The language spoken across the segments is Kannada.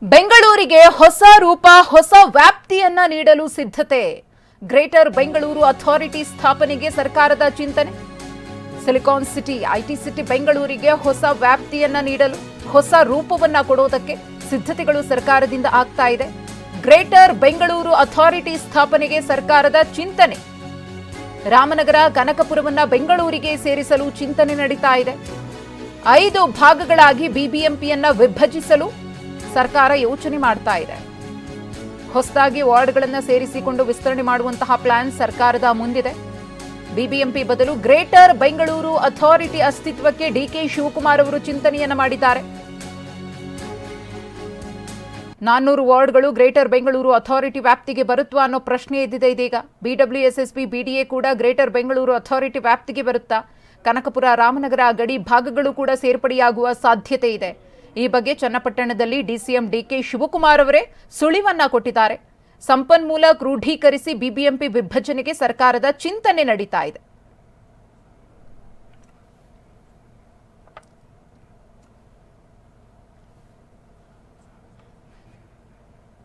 ಬೆಂಗಳೂರಿಗೆ ಹೊಸ ರೂಪ ಹೊಸ ವ್ಯಾಪ್ತಿಯನ್ನ ನೀಡಲು ಸಿದ್ಧತೆ. ಗ್ರೇಟರ್ ಬೆಂಗಳೂರು ಅಥಾರಿಟಿ ಸ್ಥಾಪನೆಗೆ ಸರ್ಕಾರದ ಚಿಂತನೆ. ಸಿಲಿಕಾನ್ ಸಿಟಿ ಐಟಿ ಸಿಟಿ ಬೆಂಗಳೂರಿಗೆ ಹೊಸ ವ್ಯಾಪ್ತಿಯನ್ನ ನೀಡಲು ಹೊಸ ರೂಪವನ್ನ ಕೊಡೋದಕ್ಕೆ ಸಿದ್ಧತೆಗಳು ಸರ್ಕಾರದಿಂದ ಆಗ್ತಾ ಇದೆ. ಗ್ರೇಟರ್ ಬೆಂಗಳೂರು ಅಥಾರಿಟಿ ಸ್ಥಾಪನೆಗೆ ಸರ್ಕಾರದ ಚಿಂತನೆ. ರಾಮನಗರ ಕನಕಪುರವನ್ನ ಬೆಂಗಳೂರಿಗೆ ಸೇರಿಸಲು ಚಿಂತನೆ ನಡೀತಾ ಇದೆ. 5 ಭಾಗಗಳಾಗಿ ಬಿಬಿಎಂಪಿಯನ್ನ ವಿಭಜಿಸಲು ಸರ್ಕಾರ ಯೋಚನೆ ಮಾಡ್ತಾ ಇದೆ. ಹೊಸದಾಗಿ ವಾರ್ಡ್ಗಳನ್ನು ಸೇರಿಸಿಕೊಂಡು ವಿಸ್ತರಣೆ ಮಾಡುವಂತಹ ಪ್ಲಾನ್ ಸರ್ಕಾರದ ಮುಂದಿದೆ. ಬಿಬಿಎಂಪಿ ಬದಲು ಗ್ರೇಟರ್ ಬೆಂಗಳೂರು ಅಥಾರಿಟಿ ಅಸ್ತಿತ್ವಕ್ಕೆ ಡಿಕೆ ಶಿವಕುಮಾರ್ ಅವರು ಚಿಂತನೆಯನ್ನ ಮಾಡಿದ್ದಾರೆ. 400 ವಾರ್ಡ್ಗಳು ಗ್ರೇಟರ್ ಬೆಂಗಳೂರು ಅಥಾರಿಟಿ ವ್ಯಾಪ್ತಿಗೆ ಬರುತ್ತಾ ಅನ್ನೋ ಪ್ರಶ್ನೆ ಎದ್ದಿದೆ ಇದೀಗ. ಬಿಡಬ್ಲ್ಯೂಎಸ್ಎಸ್ಪಿ ಬಿಡಿಎ ಕೂಡ ಗ್ರೇಟರ್ ಬೆಂಗಳೂರು ಅಥಾರಿಟಿ ವ್ಯಾಪ್ತಿಗೆ ಬರುತ್ತಾ? ಕನಕಪುರ ರಾಮನಗರ ಗಡಿ ಭಾಗಗಳು ಕೂಡ ಸೇರ್ಪಡೆಯಾಗುವ ಸಾಧ್ಯತೆ ಇದೆ. ಈ ಬಗ್ಗೆ ಚನ್ನಪಟ್ಟಣದಲ್ಲಿ ಡಿಸಿಎಂ ಡಿಕೆ ಶಿವಕುಮಾರ್ ಅವರೇ ಸುಳಿವನ್ನ ಕೊಟ್ಟಿದ್ದಾರೆ. ಸಂಪನ್ಮೂಲ ಕ್ರೋಢೀಕರಿಸಿ ಬಿಬಿಎಂಪಿ ವಿಭಜನೆಗೆ ಸರ್ಕಾರದ ಚಿಂತನೆ ನಡೀತಾ ಇದೆ.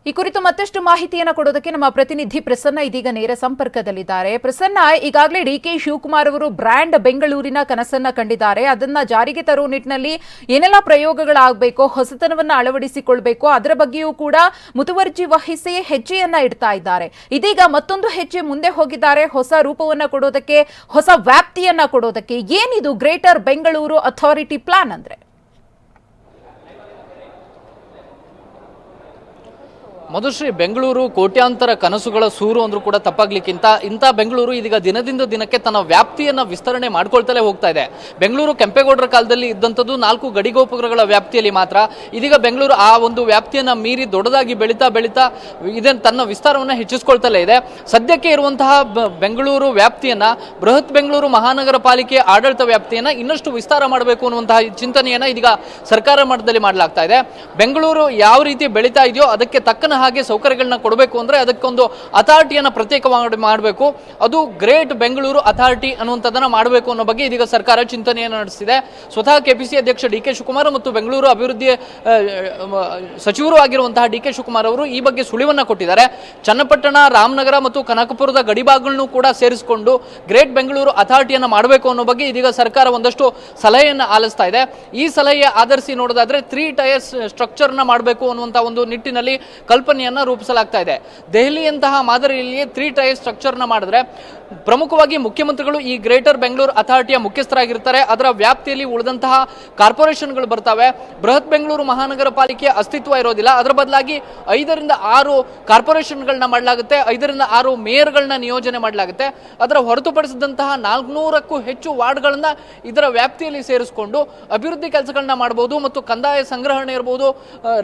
ಈ ಕುರಿತು ಮತ್ತಷ್ಟು ಮಾಹಿತಿಯನ್ನು ಕೊಡೋದಕ್ಕೆ ನಮ್ಮ ಪ್ರತಿನಿಧಿ ಪ್ರಸನ್ನ ಇದೀಗ ನೇರ ಸಂಪರ್ಕದಲ್ಲಿದ್ದಾರೆ. ಪ್ರಸನ್ನ, ಈಗಾಗಲೇ ಡಿಕೆ ಶಿವಕುಮಾರ್ ಅವರು ಬ್ರ್ಯಾಂಡ್ ಬೆಂಗಳೂರಿನ ಕನಸನ್ನ ಕಂಡಿದ್ದಾರೆ. ಅದನ್ನ ಜಾರಿಗೆ ತರುವ ನಿಟ್ಟಿನಲ್ಲಿ ಏನೆಲ್ಲ ಪ್ರಯೋಗಗಳಾಗಬೇಕು, ಹೊಸತನವನ್ನ ಅಳವಡಿಸಿಕೊಳ್ಬೇಕು, ಅದರ ಬಗ್ಗೆಯೂ ಕೂಡ ಮುತುವರ್ಜಿ ವಹಿಸಿ ಹೆಜ್ಜೆಯನ್ನ ಇಡ್ತಾ ಇದ್ದಾರೆ. ಇದೀಗ ಮತ್ತೊಂದು ಹೆಜ್ಜೆ ಮುಂದೆ ಹೋಗಿದ್ದಾರೆ. ಹೊಸ ರೂಪವನ್ನ ಕೊಡೋದಕ್ಕೆ, ಹೊಸ ವ್ಯಾಪ್ತಿಯನ್ನ ಕೊಡೋದಕ್ಕೆ. ಏನಿದು ಗ್ರೇಟರ್ ಬೆಂಗಳೂರು ಅಥಾರಿಟಿ ಪ್ಲಾನ್ ಅಂದ್ರೆ? ಮಧುಶ್ರೀ, ಬೆಂಗಳೂರು ಕೋಟ್ಯಾಂತರ ಕನಸುಗಳ ಸೂರು ಅಂದ್ರೂ ಕೂಡ ತಪ್ಪಾಗ್ಲಿಕ್ಕಿಂತ ಇಂಥ ಬೆಂಗಳೂರು ಇದೀಗ ದಿನದಿಂದ ದಿನಕ್ಕೆ ತನ್ನ ವ್ಯಾಪ್ತಿಯನ್ನ ವಿಸ್ತರಣೆ ಮಾಡ್ಕೊಳ್ತಲೇ ಹೋಗ್ತಾ ಇದೆ. ಬೆಂಗಳೂರು ಕೆಂಪೇಗೌಡರ ಕಾಲದಲ್ಲಿ ಇದ್ದಂಥದ್ದು 4 ಗಡಿಗೋಪುರಗಳ ವ್ಯಾಪ್ತಿಯಲ್ಲಿ ಮಾತ್ರ. ಇದೀಗ ಬೆಂಗಳೂರು ಆ ಒಂದು ವ್ಯಾಪ್ತಿಯನ್ನ ಮೀರಿ ದೊಡ್ಡದಾಗಿ ಬೆಳೀತಾ ಇದನ್ನು ತನ್ನ ವಿಸ್ತಾರವನ್ನು ಹೆಚ್ಚಿಸ್ಕೊಳ್ತಲೇ ಇದೆ. ಸದ್ಯಕ್ಕೆ ಇರುವಂತಹ ಬೆಂಗಳೂರು ವ್ಯಾಪ್ತಿಯನ್ನ, ಬೃಹತ್ ಬೆಂಗಳೂರು ಮಹಾನಗರ ಪಾಲಿಕೆ ಆಡಳಿತ ವ್ಯಾಪ್ತಿಯನ್ನ ಇನ್ನಷ್ಟು ವಿಸ್ತಾರ ಮಾಡಬೇಕು ಅನ್ನುವಂತಹ ಚಿಂತನೆಯನ್ನ ಇದೀಗ ಸರ್ಕಾರ ಮಟ್ಟದಲ್ಲಿ ಮಾಡಲಾಗ್ತಾ ಇದೆ. ಬೆಂಗಳೂರು ಯಾವ ರೀತಿ ಬೆಳೀತಾ ಇದೆಯೋ ಅದಕ್ಕೆ ತಕ್ಕನ ಹಾಗೆ ಸೌಕರ್ಯಗಳನ್ನ ಕೊಡಬೇಕು ಅಂದ್ರೆ ಅದಕ್ಕೊಂದು ಅಥಾರಿಟಿಯನ್ನ ಪ್ರತ್ಯೇಕ ಮಾಡಬೇಕು. ಅದು ಗ್ರೇಟ್ ಬೆಂಗಳೂರು ಅಥಾರಿಟಿ ಅನ್ನುವಂಥದ್ದನ್ನ ಮಾಡಬೇಕು ಅನ್ನೋ ಬಗ್ಗೆ ಇದೀಗ ಸರ್ಕಾರ ಚಿಂತನೆಯನ್ನು ನಡೆಸಿದೆ. ಸ್ವತಃ ಕೆಪಿಸಿ ಅಧ್ಯಕ್ಷ ಡಿಕೆ ಶಿವಕುಮಾರ್ ಮತ್ತು ಬೆಂಗಳೂರು ಅಭಿವೃದ್ಧಿ ಸಚಿವರು ಆಗಿರುವಂತಹ ಡಿಕೆ ಶಿವಕುಮಾರ್ ಅವರು ಈ ಬಗ್ಗೆ ಸುಳಿವನ್ನ ಕೊಟ್ಟಿದ್ದಾರೆ. ಚನ್ನಪಟ್ಟಣ, ರಾಮನಗರ ಮತ್ತು ಕನಕಪುರದ ಗಡಿಭಾಗಗಳನ್ನು ಕೂಡ ಸೇರಿಸಿಕೊಂಡು ಗ್ರೇಟ್ ಬೆಂಗಳೂರು ಅಥಾರಿಟಿಯನ್ನ ಮಾಡಬೇಕು ಅನ್ನೋ ಬಗ್ಗೆ ಇದೀಗ ಸರ್ಕಾರ ಒಂದಷ್ಟು ಸಲಹೆಯನ್ನು ಆಲಿಸ್ತಾ ಇದೆ. ಈ ಸಲಹೆ ಆಧರಿಸಿ ನೋಡೋದಾದ್ರೆ 3 ಟೈರ್ಸ್ ಸ್ಟ್ರಕ್ಚರ್ನ ಮಾಡಬೇಕು ಅನ್ನುವಂಥ ಒಂದು ನಿಟ್ಟಿನಲ್ಲಿ ಕಲ್ಪನೆಯನ್ನ ರೂಪಿಸಲಾಗ್ತಾ ಇದೆ. ದೆಹಲಿಯಂತಹ ಮಾದರಿಯಲ್ಲಿ 3 ಟೈರ್ ಸ್ಟ್ರಕ್ಚರ್ನ ಮಾಡಿದ್ರೆ ಪ್ರಮುಖವಾಗಿ ಮುಖ್ಯಮಂತ್ರಿಗಳು ಈ ಗ್ರೇಟರ್ ಬೆಂಗಳೂರು ಅಥಾರಿಟಿಯ ಮುಖ್ಯಸ್ಥರಾಗಿರ್ತಾರೆ. ಅದರ ವ್ಯಾಪ್ತಿಯಲ್ಲಿ ಉಳಿದಂತಹ ಕಾರ್ಪೊರೇಷನ್ಗಳು ಬರ್ತವೆ. ಬೃಹತ್ ಬೆಂಗಳೂರು ಮಹಾನಗರ ಪಾಲಿಕೆಯ ಅಸ್ತಿತ್ವ ಇರೋದಿಲ್ಲ. ಅದರ ಬದಲಾಗಿ 5 ರಿಂದ 6 ಕಾರ್ಪೊರೇಷನ್ಗಳನ್ನ ಮಾಡಲಾಗುತ್ತೆ, 5 ರಿಂದ 6 ಮೇಯರ್ಗಳನ್ನ ನಿಯೋಜನೆ ಮಾಡಲಾಗುತ್ತೆ. ಅದರ ಹೊರತುಪಡಿಸಿದಂತಹ 400ಕ್ಕೂ ಹೆಚ್ಚು ವಾರ್ಡ್ಗಳನ್ನ ಇದರ ವ್ಯಾಪ್ತಿಯಲ್ಲಿ ಸೇರಿಸಿಕೊಂಡು ಅಭಿವೃದ್ಧಿ ಕೆಲಸಗಳನ್ನ ಮಾಡಬಹುದು ಮತ್ತು ಕಂದಾಯ ಸಂಗ್ರಹಣೆ ಇರಬಹುದು,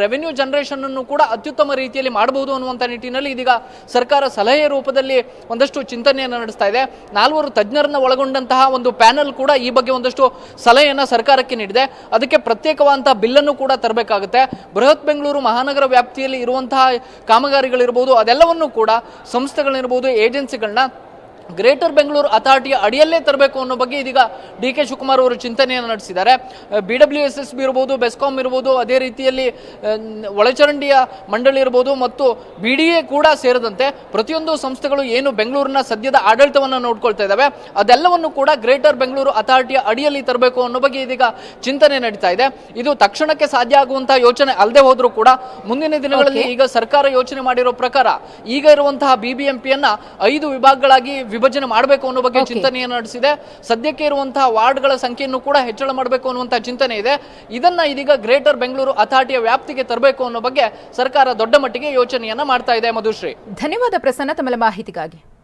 ರೆವೆನ್ಯೂ ಜನರೇಷನ್ ಅನ್ನು ಕೂಡ ಅತ್ಯುತ್ತಮ ರೀತಿಯಲ್ಲಿ ಮಾಡಬಹುದು ಅನ್ನುವಂಥ ನಿಟ್ಟಿನಲ್ಲಿ ಇದೀಗ ಸರ್ಕಾರ ಸಲಹೆ ರೂಪದಲ್ಲಿ ಒಂದಷ್ಟು ಚಿಂತನೆಯನ್ನು ನಡೆಸ್ತಾ ಇದೆ. 4 ತಜ್ಞರನ್ನ ಒಳಗೊಂಡಂತಹ ಒಂದು ಪ್ಯಾನೆಲ್ ಕೂಡ ಈ ಬಗ್ಗೆ ಒಂದಷ್ಟು ಸಲಹೆಯನ್ನ ಸರ್ಕಾರಕ್ಕೆ ನೀಡಿದೆ. ಅದಕ್ಕೆ ಪ್ರತ್ಯೇಕವಾದಂತಹ ಬಿಲ್ಲನ್ನು ಕೂಡ ತರಬೇಕಾಗುತ್ತೆ. ಬೃಹತ್ ಬೆಂಗಳೂರು ಮಹಾನಗರ ವ್ಯಾಪ್ತಿಯಲ್ಲಿ ಇರುವಂತಹ ಕಾಮಗಾರಿಗಳಿರ್ಬೋದು, ಅದೆಲ್ಲವನ್ನೂ ಕೂಡ ಸಂಸ್ಥೆಗಳಿರ್ಬೋದು, ಏಜೆನ್ಸಿಗಳನ್ನ ಗ್ರೇಟರ್ ಬೆಂಗಳೂರು ಅಥಾರಿಟಿಯ ಅಡಿಯಲ್ಲೇ ತರಬೇಕು ಅನ್ನೋ ಬಗ್ಗೆ ಇದೀಗ ಡಿಕೆ ಶಿವಕುಮಾರ್ ಅವರು ಚಿಂತನೆಯನ್ನು ನಡೆಸಿದ್ದಾರೆ. ಬಿಡಬ್ಲ್ಯೂಎಸ್ಎಸ್ಬಿ ಇರ್ಬೋದು, ಬೆಸ್ಕಾಂ ಇರ್ಬೋದು, ಅದೇ ರೀತಿಯಲ್ಲಿ ಒಳಚರಂಡಿಯ ಮಂಡಳಿ ಇರ್ಬೋದು ಮತ್ತು ಬಿಡಿಎ ಕೂಡ ಸೇರಿದಂತೆ ಪ್ರತಿಯೊಂದು ಸಂಸ್ಥೆಗಳು ಏನು ಬೆಂಗಳೂರಿನ ಸದ್ಯದ ಆಡಳಿತವನ್ನು ನೋಡ್ಕೊಳ್ತಾ ಇದ್ದಾವೆ ಅದೆಲ್ಲವನ್ನು ಕೂಡ ಗ್ರೇಟರ್ ಬೆಂಗಳೂರು ಅಥಾರಿಟಿಯ ಅಡಿಯಲ್ಲಿ ತರಬೇಕು ಅನ್ನೋ ಬಗ್ಗೆ ಇದೀಗ ಚಿಂತನೆ ನಡೀತಾ ಇದೆ. ಇದು ತಕ್ಷಣಕ್ಕೆ ಸಾಧ್ಯ ಆಗುವಂತಹ ಯೋಚನೆ ಅಲ್ಲದೆ ಹೋದ್ರೂ ಕೂಡ ಮುಂದಿನ ದಿನಗಳಲ್ಲಿ ಈಗ ಸರ್ಕಾರ ಯೋಚನೆ ಮಾಡಿರೋ ಪ್ರಕಾರ ಈಗ ಇರುವಂತಹ ಬಿಬಿಎಂಪಿಯನ್ನ 5 ವಿಭಾಗಗಳಾಗಿ ವಿಭಜನೆ ಮಾಡಬೇಕು ಅನ್ನೋ ಬಗ್ಗೆ ಚಿಂತನೆಯನ್ನು ನಡೆಸಿದೆ. ಸದ್ಯಕ್ಕೆ ಇರುವಂತಹ ವಾರ್ಡ್ಗಳ ಸಂಖ್ಯೆಯನ್ನು ಕೂಡ ಹೆಚ್ಚಳ ಮಾಡಬೇಕು ಅನ್ನುವಂತಹ ಚಿಂತನೆ ಇದೆ. ಇದನ್ನ ಇದೀಗ ಗ್ರೇಟರ್ ಬೆಂಗಳೂರು ಅಥಾರಿಟಿಯ ವ್ಯಾಪ್ತಿಗೆ ತರಬೇಕು ಅನ್ನೋ ಬಗ್ಗೆ ಸರ್ಕಾರ ದೊಡ್ಡ ಮಟ್ಟಿಗೆ ಯೋಚನೆಯನ್ನ ಮಾಡ್ತಾ ಇದೆ. ಮಧುಶ್ರೀ, ಧನ್ಯವಾದ ಪ್ರಸನ್ನ ತಮ್ಮ ಮಾಹಿತಿಗಾಗಿ.